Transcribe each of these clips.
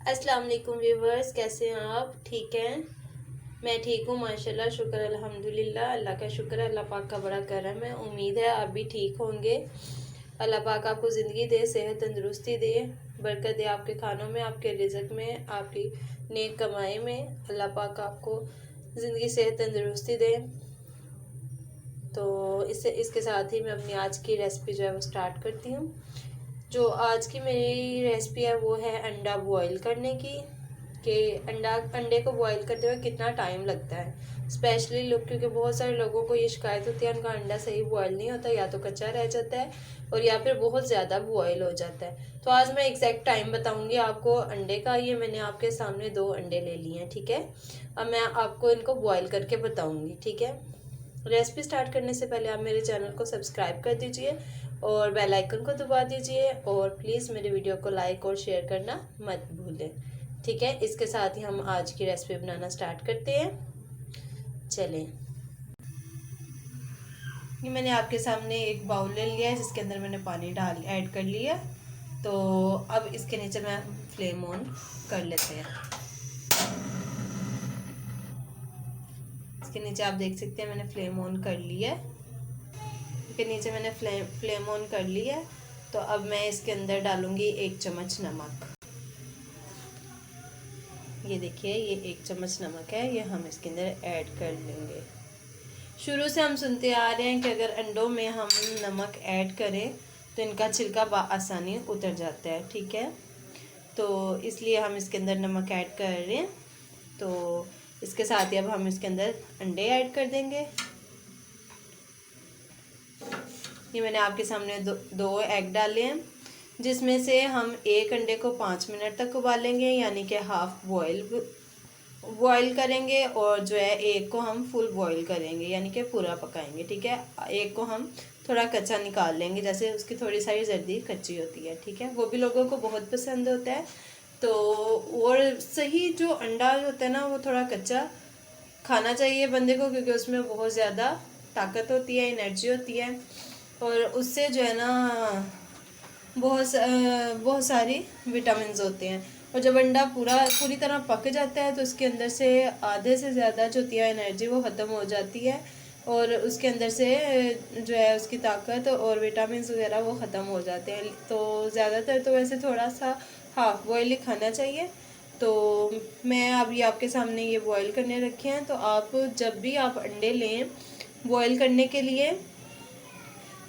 अस्सलाम वालेकुम व्यूवर्स, कैसे हैं आप? ठीक हैं? मैं ठीक हूँ माशाल्लाह, शुक्र अल्हम्दुलिल्लाह। अल्लाह का शुक्र है, अल्लाह पाक का बड़ा करम है। उम्मीद है आप भी ठीक होंगे। अल्लाह पाक आपको ज़िंदगी दे, सेहत तंदुरुस्ती दे, बरकत दे आपके खानों में, आपके रिज़्क में, आपकी नेक कमाई में। अल्लाह पाक आपको ज़िंदगी सेहत तंदुरुस्ती दे। तो इसके साथ ही मैं अपनी आज की रेसिपी जो है वो स्टार्ट करती हूँ। जो आज की मेरी रेसिपी है वो है अंडा बॉईल करने की। कि अंडे को बॉईल करते हुए कितना टाइम लगता है, स्पेशली लोग, क्योंकि बहुत सारे लोगों को ये शिकायत होती है उनका अंडा सही बॉईल नहीं होता, या तो कच्चा रह जाता है और या फिर बहुत ज़्यादा बॉईल हो जाता है। तो आज मैं एग्जैक्ट टाइम बताऊंगी आपको अंडे का। ये मैंने आपके सामने 2 अंडे ले लिए हैं, ठीक है। अब मैं आपको इनको बॉईल करके बताऊंगी, ठीक है। रेसिपी स्टार्ट करने से पहले आप मेरे चैनल को सब्सक्राइब कर दीजिए और बेल आइकन को दबा दीजिए, और प्लीज़ मेरे वीडियो को लाइक और शेयर करना मत भूलें, ठीक है। इसके साथ ही हम आज की रेसिपी बनाना स्टार्ट करते हैं। चलें, ये मैंने आपके सामने एक बाउल ले लिया है जिसके अंदर मैंने पानी ऐड कर लिया। तो अब इसके नीचे मैं फ्लेम ऑन कर लेते हैं। इसके नीचे आप देख सकते हैं मैंने फ्लेम ऑन कर लिया है। के नीचे मैंने फ्लेम ऑन कर लिया है। तो अब मैं इसके अंदर डालूंगी 1 चम्मच नमक। ये देखिए, ये 1 चम्मच नमक है, ये हम इसके अंदर ऐड कर लेंगे। शुरू से हम सुनते आ रहे हैं कि अगर अंडों में हम नमक ऐड करें तो इनका छिलका आसानी उतर जाता है, ठीक है। तो इसलिए हम इसके अंदर नमक ऐड कर रहे हैं। तो इसके साथ ही अब हम इसके अंदर अंडे ऐड कर देंगे। ये मैंने आपके सामने दो एग डाले हैं, जिसमें से हम एक अंडे को 5 मिनट तक उबालेंगे, यानी कि हाफ बॉयल करेंगे, और जो है एक को हम फुल बॉयल करेंगे, यानी कि पूरा पकाएंगे, ठीक है। एक को हम थोड़ा कच्चा निकाल लेंगे, जैसे उसकी थोड़ी सारी जर्दी कच्ची होती है, ठीक है। वो भी लोगों को बहुत पसंद होता है। तो और सही जो अंडा होता है ना, वो थोड़ा कच्चा खाना चाहिए बंदे को, क्योंकि उसमें बहुत ज़्यादा ताकत होती है, एनर्जी होती है, और उससे जो है ना बहुत सारी विटामिन्स होते हैं। और जब अंडा पूरी तरह पक जाता है तो उसके अंदर से आधे से ज़्यादा जो होती है एनर्जी वो ख़त्म हो जाती है, और उसके अंदर से जो है उसकी ताकत और विटामिन्स वगैरह वो ख़त्म हो जाते हैं। तो ज़्यादातर तो वैसे थोड़ा सा हाफ बॉयल ही खाना चाहिए। तो मैं अभी आपके सामने ये बॉयल करने रखे हैं। तो आप जब भी आप अंडे लें बॉयल करने के लिए,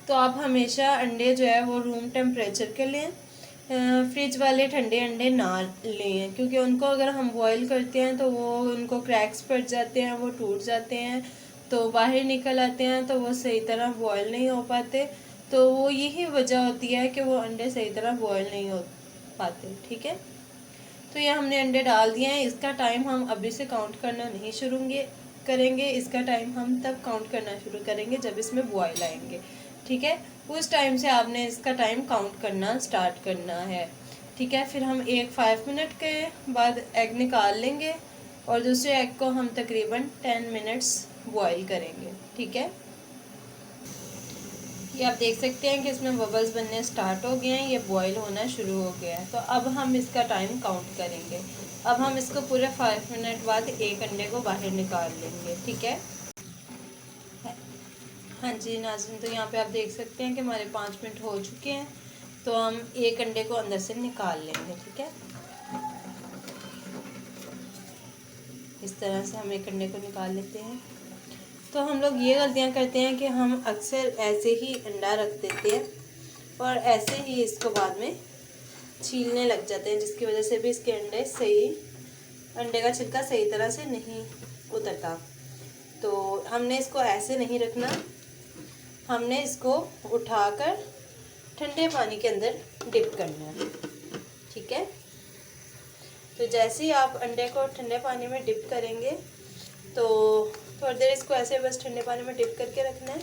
तो आप हमेशा अंडे जो है वो रूम टेम्परेचर के लें। फ्रिज वाले ठंडे अंडे ना लें, क्योंकि उनको अगर हम बॉईल करते हैं तो वो उनको क्रैक्स पड़ जाते हैं, वो टूट जाते हैं, तो बाहर निकल आते हैं, तो वो सही तरह बॉईल नहीं हो पाते। तो वो यही वजह होती है कि वो अंडे सही तरह बॉईल नहीं हो पाते, ठीक है। तो ये हमने अंडे डाल दिए हैं। इसका टाइम हम अभी से काउंट करना नहीं शुरू करेंगे। इसका टाइम हम तब काउंट करना शुरू करेंगे जब इसमें बॉयल आएंगे, ठीक है। उस टाइम से आपने इसका टाइम काउंट करना स्टार्ट करना है, ठीक है। फिर हम 5 मिनट के बाद एग निकाल लेंगे, और दूसरे एग को हम तकरीबन 10 मिनट्स बॉयल करेंगे, ठीक है। ये आप देख सकते हैं कि इसमें बबल्स बनने स्टार्ट हो गए हैं, ये बॉईल होना शुरू हो गया है। तो अब हम इसका टाइम काउंट करेंगे। अब हम इसको पूरे 5 मिनट बाद एक अंडे को बाहर निकाल लेंगे, ठीक है। हाँ जी नाज़रीन, तो यहाँ पे आप देख सकते हैं कि हमारे 5 मिनट हो चुके हैं। तो हम एक अंडे को अंदर से निकाल लेंगे, ठीक है। इस तरह से हम एक अंडे को निकाल लेते हैं। तो हम लोग ये गलतियाँ करते हैं कि हम अक्सर ऐसे ही अंडा रख देते हैं और ऐसे ही इसको बाद में छीलने लग जाते हैं, जिसकी वजह से भी इसके अंडे का छिलका सही तरह से नहीं उतरता। तो हमने इसको ऐसे नहीं रखना, हमने इसको उठाकर ठंडे पानी के अंदर डिप करना है, ठीक है। तो जैसे ही आप अंडे को ठंडे पानी में डिप करेंगे, तो थोड़ी देर इसको ऐसे बस ठंडे पानी में डिप करके रखना है।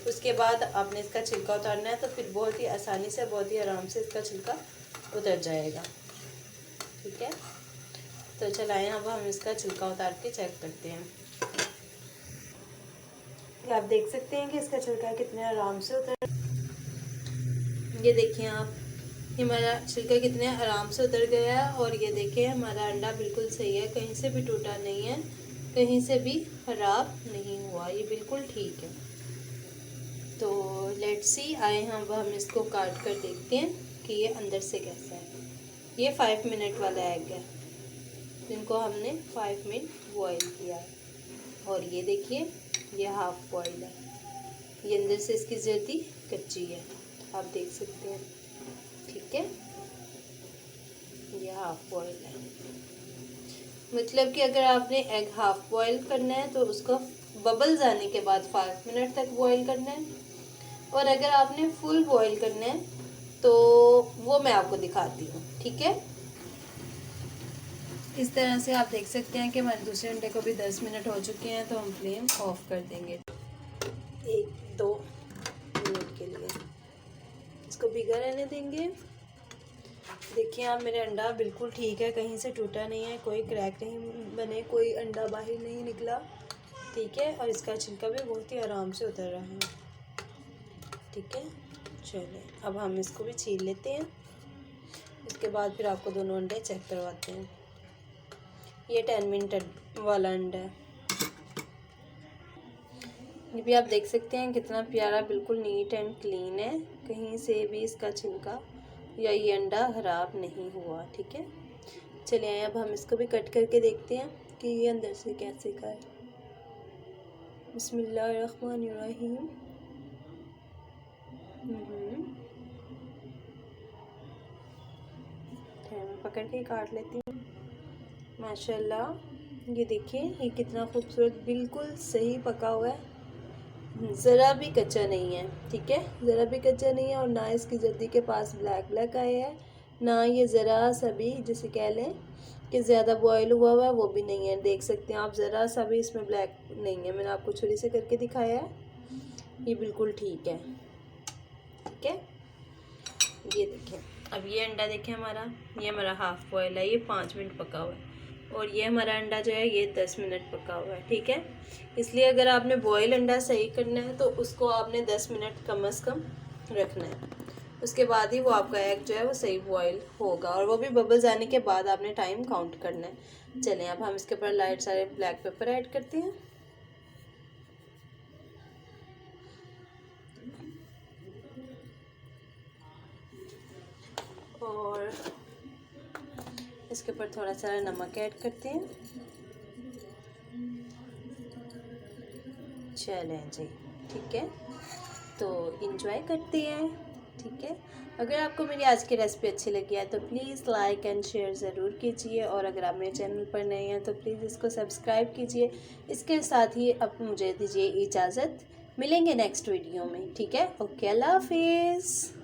उसके बाद आपने इसका छिलका उतारना है, तो फिर बहुत ही आसानी से, बहुत ही आराम से इसका छिलका उतर जाएगा, ठीक है। तो चलाएं, अब हम इसका छिलका उतार के चेक करते हैं। आप देख सकते हैं कि इसका छिलका कितने आराम से उतर, ये देखिए आप, ये हमारा छिलका कितने आराम से उतर गया है। और ये देखिए हमारा अंडा बिल्कुल सही है, कहीं से भी टूटा नहीं है, कहीं से भी ख़राब नहीं हुआ, ये बिल्कुल ठीक है। तो लेट्स सी, आए हम इसको काट कर देखते हैं कि ये अंदर से कैसा है। ये 5 मिनट वाला एग है जिनको हमने 5 मिनट बॉईल किया है। और ये देखिए ये हाफ बॉईल है, ये अंदर से इसकी जर्दी कच्ची है, आप देख सकते हैं। ठीक है, ये हाफ बॉईल है, मतलब कि अगर आपने एग हाफ बॉईल करना है तो उसको बबल्स आने के बाद 5 मिनट तक बॉईल करना है। और अगर आपने फुल बॉईल करना है तो वो मैं आपको दिखाती हूँ। ठीक है, इस तरह से आप देख सकते हैं कि हमारे दूसरे अंडे को भी 10 मिनट हो चुके हैं, तो हम फ्लेम ऑफ कर देंगे 1-2 मिनट के लिए, इसको भिगा रहने देंगे। देखिए आप, मेरे अंडा बिल्कुल ठीक है, कहीं से टूटा नहीं है, कोई क्रैक नहीं बने, कोई अंडा बाहर नहीं निकला। ठीक है, और इसका छिलका भी बहुत ही आराम से उतर रहा है। ठीक है, चलिए अब हम इसको भी छील लेते हैं, उसके बाद फिर आपको दोनों अंडे चेक करवाते हैं। ये 10 मिनट वाला अंडा है, ये भी आप देख सकते हैं कितना प्यारा, बिल्कुल नीट एंड क्लीन है, कहीं से भी इसका छिलका या ये अंडा ख़राब नहीं हुआ। ठीक है, चलिए अब हम इसको भी कट करके देखते हैं कि ये अंदर से कैसे का है। बिस्मिल्लाहिर्रहमानिर्रहीम। मैं पकड़ के काट लेती हूँ। माशाल्लाह, ये देखिए ये कितना खूबसूरत, बिल्कुल सही पका हुआ है, ज़रा भी कच्चा नहीं है। ठीक है, ज़रा भी कच्चा नहीं है, और ना इसकी जर्दी के पास ब्लैक ब्लैक आया है, ना ये ज़रा सा भी जिसे कह लें कि ज़्यादा बॉयल हुआ हुआ है, वो भी नहीं है। देख सकते हैं आप, ज़रा सा भी इसमें ब्लैक नहीं है, मैंने आपको छुरी से करके दिखाया है, ये बिल्कुल ठीक है। ठीक है, ये देखें, अब ये अंडा देखें हमारा, ये हमारा हाफ बॉयल है, ये 5 मिनट पका हुआ है, और ये हमारा अंडा जो है ये 10 मिनट पका हुआ है। ठीक है, इसलिए अगर आपने बॉयल अंडा सही करना है तो उसको आपने 10 मिनट कम से कम रखना है, उसके बाद ही वो आपका एग जो है वो सही बॉयल होगा, और वो भी बबल्स आने के बाद आपने टाइम काउंट करना है। चलें अब हम इसके ऊपर लाइट सारे ब्लैक पेपर ऐड करते हैं। और इसके ऊपर थोड़ा सा नमक ऐड करते हैं। चलें जी, ठीक है, तो इंजॉय करते हैं। ठीक है, अगर आपको मेरी आज की रेसिपी अच्छी लगी है तो प्लीज़ लाइक एंड शेयर ज़रूर कीजिए, और अगर आप मेरे चैनल पर नए हैं तो प्लीज़ इसको सब्सक्राइब कीजिए। इसके साथ ही अब मुझे दीजिए इजाज़त, मिलेंगे नेक्स्ट वीडियो में। ठीक है, ओके, अल्लाह हाफिज़।